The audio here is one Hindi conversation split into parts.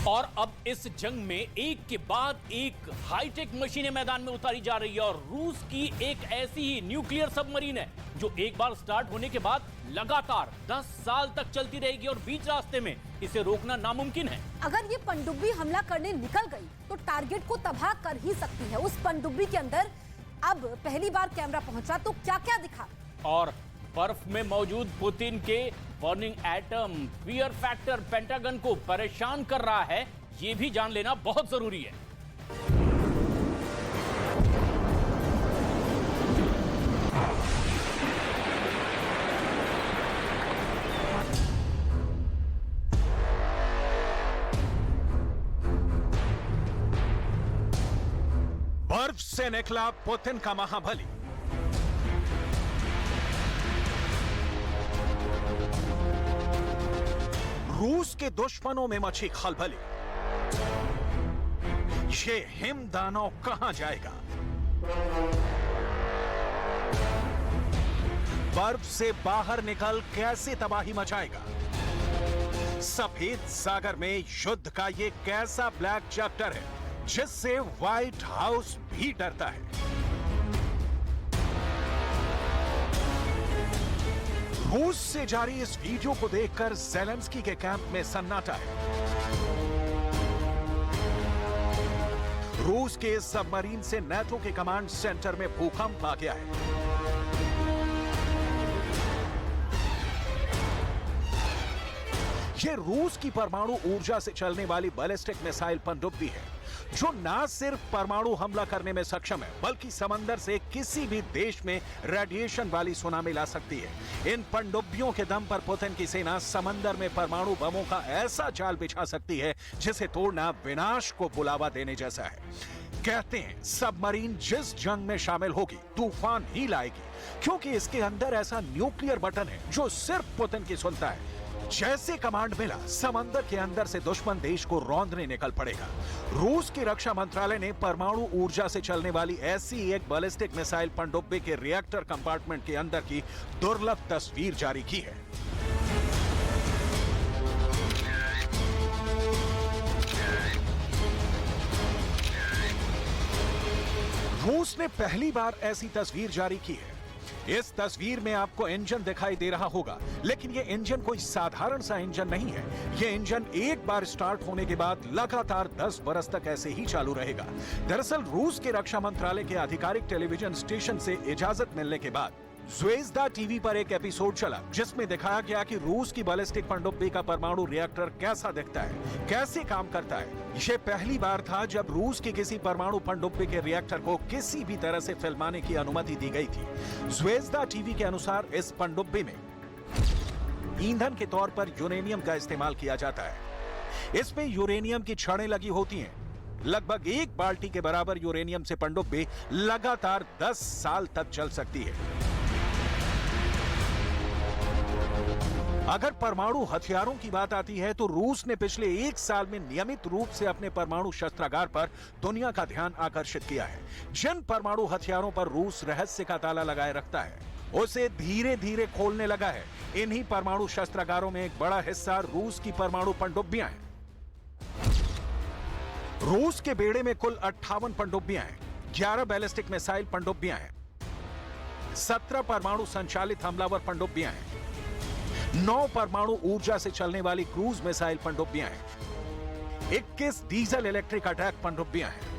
और अब इस जंग में एक के बाद एक हाईटेक मशीनें मैदान में उतारी जा रही है और रूस की एक ऐसी ही न्यूक्लियर सबमरीन है जो एक बार स्टार्ट होने के बाद लगातार 10 साल तक चलती रहेगी और बीच रास्ते में इसे रोकना नामुमकिन है। अगर ये पनडुब्बी हमला करने निकल गई तो टारगेट को तबाह कर ही सकती है। उस पनडुब्बी के अंदर अब पहली बार कैमरा पहुंचा तो क्या क्या दिखा, और बर्फ में मौजूद पुतिन के burning atom fear factor pentagon को परेशान कर रहा है, यह भी जान लेना बहुत जरूरी है। बर्फ से निकला पुतिन का महाबली। रूस के दुश्मनों में मची खलबली। ये हिमदानव कहां जाएगा? बर्फ से बाहर निकल कैसे तबाही मचाएगा? सफेद सागर में युद्ध का ये कैसा ब्लैक चैप्टर है जिससे व्हाइट हाउस भी डरता है? रूस से जारी इस वीडियो को देखकर ज़ेलेंस्की के कैंप में सन्नाटा है। रूस के इस सबमरीन से नेटो के कमांड सेंटर में भूकंप आ गया है। यह रूस की परमाणु ऊर्जा से चलने वाली बैलिस्टिक मिसाइल पनडुब्बी है जो न सिर्फ परमाणु हमला करने में सक्षम है बल्कि समंदर से किसी भी देश में रेडिएशन वाली सुनामी ला सकती है। इन पनडुब्बियों के दम पर पुतिन की सेना समंदर में परमाणु बमों का ऐसा जाल बिछा सकती है जिसे तोड़ना विनाश को बुलावा देने जैसा है। कहते हैं सबमरीन जिस जंग में शामिल होगी तूफान ही लाएगी, क्योंकि इसके अंदर ऐसा न्यूक्लियर बटन है जो सिर्फ पुतिन की सुनता है। जैसे कमांड मिला समंदर के अंदर से दुश्मन देश को रौंदने निकल पड़ेगा। रूस की रक्षा मंत्रालय ने परमाणु ऊर्जा से चलने वाली ऐसी एक बैलिस्टिक मिसाइल पनडुब्बी के रिएक्टर कंपार्टमेंट के अंदर की दुर्लभ तस्वीर जारी की है। रूस ने पहली बार ऐसी तस्वीर जारी की है। इस तस्वीर में आपको इंजन दिखाई दे रहा होगा, लेकिन यह इंजन कोई साधारण सा इंजन नहीं है। यह इंजन एक बार स्टार्ट होने के बाद लगातार 10 बरस तक ऐसे ही चालू रहेगा। दरअसल रूस के रक्षा मंत्रालय के आधिकारिक टेलीविजन स्टेशन से इजाजत मिलने के बाद ज़्वेज़दा टीवी पर एक एपिसोड चला जिसमें दिखाया गया कि रूस की बैलिस्टिक पनडुब्बी का परमाणु रिएक्टर कैसा दिखता है, कैसे काम करता है। यह पहली बार था जब रूस की किसी परमाणु पनडुब्बी के रिएक्टर को किसी भी तरह से फिल्माने की अनुमति दी गई थी। ज़्वेज़दा टीवी के अनुसार इस पनडुब्बी में ईंधन के तौर पर यूरेनियम का इस्तेमाल किया जाता है। इसमें यूरेनियम की छड़ें लगी होती हैं। लगभग 1 बाल्टी के बराबर यूरेनियम से पनडुब्बी लगातार 10 साल तक चल सकती है। अगर परमाणु हथियारों की बात आती है तो रूस ने पिछले 1 साल में नियमित रूप से अपने परमाणु शस्त्रागार पर दुनिया का ध्यान आकर्षित किया है। जिन परमाणु हथियारों पर रूस रहस्य का ताला लगाए रखता है उसे धीरे धीरे खोलने लगा है। इन्हीं परमाणु शस्त्रागारों में एक बड़ा हिस्सा रूस की परमाणु पनडुब्बियां हैं। रूस के बेड़े में कुल 58 पनडुब्बियां हैं, 11 बैलिस्टिक मिसाइल पनडुब्बियां हैं, 17 परमाणु संचालित हमलावर पनडुब्बियां हैं, 9 परमाणु ऊर्जा से चलने वाली क्रूज मिसाइल पनडुब्बियां हैं, 21 डीजल इलेक्ट्रिक अटैक पनडुब्बियां हैं।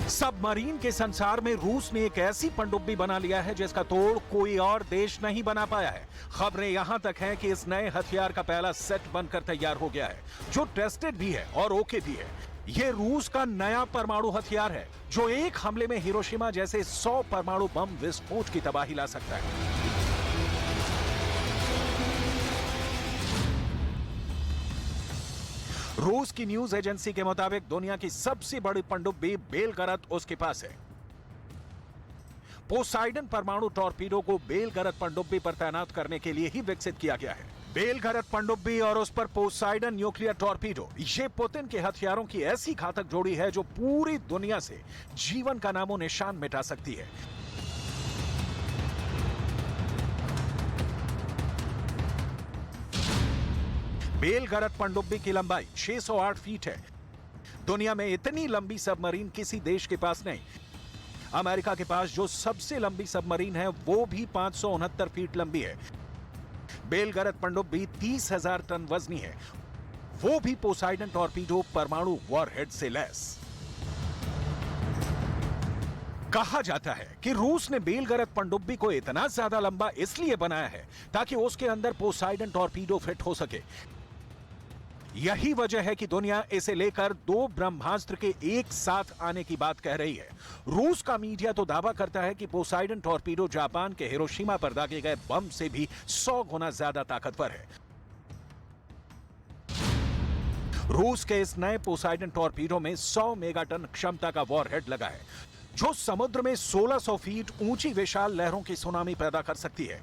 सबमरीन के संसार में रूस ने एक ऐसी पनडुब्बी बना लिया है जिसका तोड़ कोई और देश नहीं बना पाया है। खबरें यहां तक हैं कि इस नए हथियार का पहला सेट बनकर तैयार हो गया है जो टेस्टेड भी है और ओके भी है। यह रूस का नया परमाणु हथियार है जो एक हमले में हिरोशिमा जैसे 100 परमाणु बम विस्फोट की तबाही ला सकता है। रूस की न्यूज एजेंसी के मुताबिक दुनिया की सबसे बड़ी पनडुब्बी बेलगरद उसके पास है। पोसाइडन परमाणु टॉर्पीडो को बेलगरद पनडुब्बी पर तैनात करने के लिए ही विकसित किया गया है। बेलगरद पनडुब्बी और उस पर पोसाइडन न्यूक्लियर टॉर्पीडो, ये पुतिन के हथियारों की ऐसी घातक जोड़ी है जो पूरी दुनिया से जीवन का नामो निशान मिटा सकती है। बेलगरत पनडुब्बी की लंबाई 608 फीट है। दुनिया में इतनी लंबी सबमरीन किसी देश के पास नहीं। अमेरिका के पास जो सबसे लंबी सबमरीन है वो भी 569 फीट लंबी है। बेलगरत पनडुब्बी 30,000 टन वजनी है, वो भी पोसाइडन टॉर्पीडो परमाणु वॉरहेड से लैस। कहा जाता है कि रूस ने बेलगरत पनडुब्बी को इतना ज्यादा लंबा इसलिए बनाया है ताकि उसके अंदर पोसाइडन टॉर्पीडो फिट हो सके। यही वजह है कि दुनिया इसे लेकर 2 ब्रह्मास्त्र के एक साथ आने की बात कह रही है। रूस का मीडिया तो दावा करता है कि पोसाइडन टॉर्पीडो जापान के हिरोशिमा पर दागे गए बम से भी 100 गुना ज्यादा ताकतवर है। रूस के इस नए पोसाइडन टॉर्पीडो में 100 मेगाटन क्षमता का वॉरहेड लगा है, जो समुद्र में 1600 फीट ऊंची विशाल लहरों की सुनामी पैदा कर सकती है।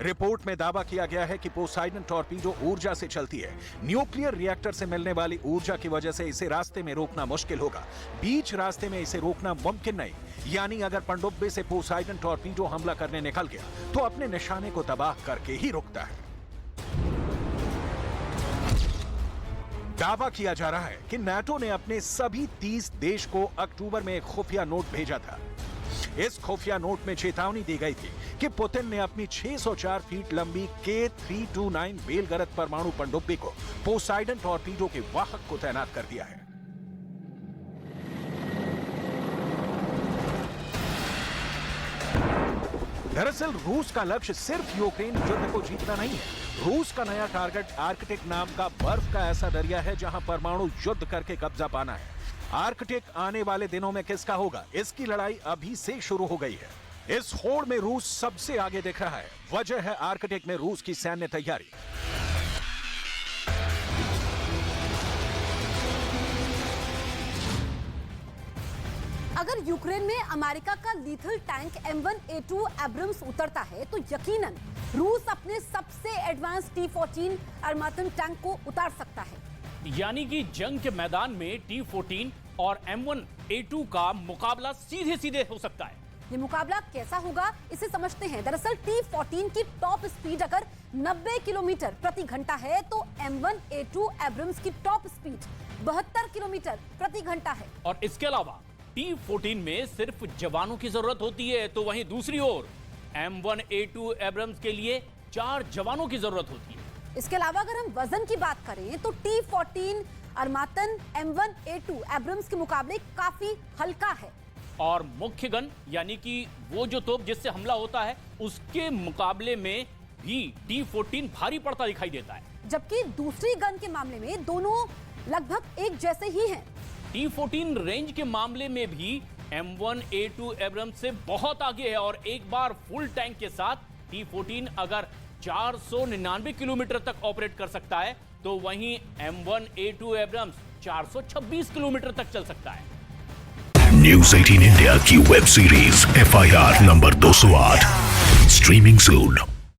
रिपोर्ट में दावा किया गया है कि पोसाइडन टॉर्पीडो ऊर्जा से चलती है। न्यूक्लियर रिएक्टर से मिलने वाली ऊर्जा की वजह से इसे रास्ते में रोकना मुश्किल होगा। बीच रास्ते में इसे रोकना मुमकिन नहीं। यानी अगर पनडुब्बी से पोसाइडन टॉर्पीडो हमला करने निकल गया तो अपने निशाने को तबाह करके ही रुकता है। दावा किया जा रहा है कि नाटो ने अपने सभी 30 देश को अक्टूबर में एक खुफिया नोट भेजा था। इस खुफिया नोट में चेतावनी दी गई थी कि पुतिन ने अपनी 604 फीट लंबी K329 बेलगरत परमाणु पनडुब्बी को पोसाइडन टॉर्पीडो के वाहक को तैनात कर दिया है। दरअसल रूस का लक्ष्य सिर्फ यूक्रेन युद्ध को जीतना नहीं है। रूस का नया टारगेट आर्कटिक नाम का बर्फ का ऐसा दरिया है जहां परमाणु युद्ध करके कब्जा पाना है। आर्कटिक आने वाले दिनों में किसका होगा, इसकी लड़ाई अभी से शुरू हो गई है। इस होड़ में रूस सबसे आगे दिख रहा है। वजह है आर्कटिक में रूस की सैन्य तैयारी। अगर यूक्रेन में अमेरिका का लीथल टैंक M1A2 एब्रम्स उतरता है तो यकीनन रूस अपने सबसे एडवांस T-14 अरमातन टैंक को उतार सकता है। यानी कि जंग के मैदान में T-14 और M1A2 का मुकाबला सीधे सीधे हो सकता है। ये मुकाबला कैसा होगा इसे समझते हैं। दरअसल T-14 की टॉप स्पीड अगर 90 किलोमीटर प्रति घंटा है तो M1A2 एब्रम्स की टॉप स्पीड 72 किलोमीटर प्रति घंटा है। और इसके अलावा T-14 में सिर्फ जवानों की जरूरत होती है, तो वहीं दूसरी ओर M1A2 एब्रम्स के लिए 4 जवानों की जरूरत होती है। इसके अलावा अगर हम वजन की बात करें तो T-14 अरमातन M1A2 एब्रम्स के मुकाबले काफी हल्का है। और मुख्य गन यानी कि वो जो तोप जिससे हमला होता है उसके मुकाबले में भी T-14 भारी पड़ता दिखाई देता है। जबकि दूसरी गन के मामले में दोनों लगभग एक जैसे ही हैं। T-14 रेंज के मामले में भी M1A2 एब्रम्स से बहुत आगे है और एक बार फुल टैंक के साथ T-14 अगर 499 किलोमीटर तक ऑपरेट कर सकता है तो वहीं M1A2 एब्रम्स 426 किलोमीटर तक चल सकता है। न्यूज़ 18 इंडिया की web series FIR number 208 streaming सून।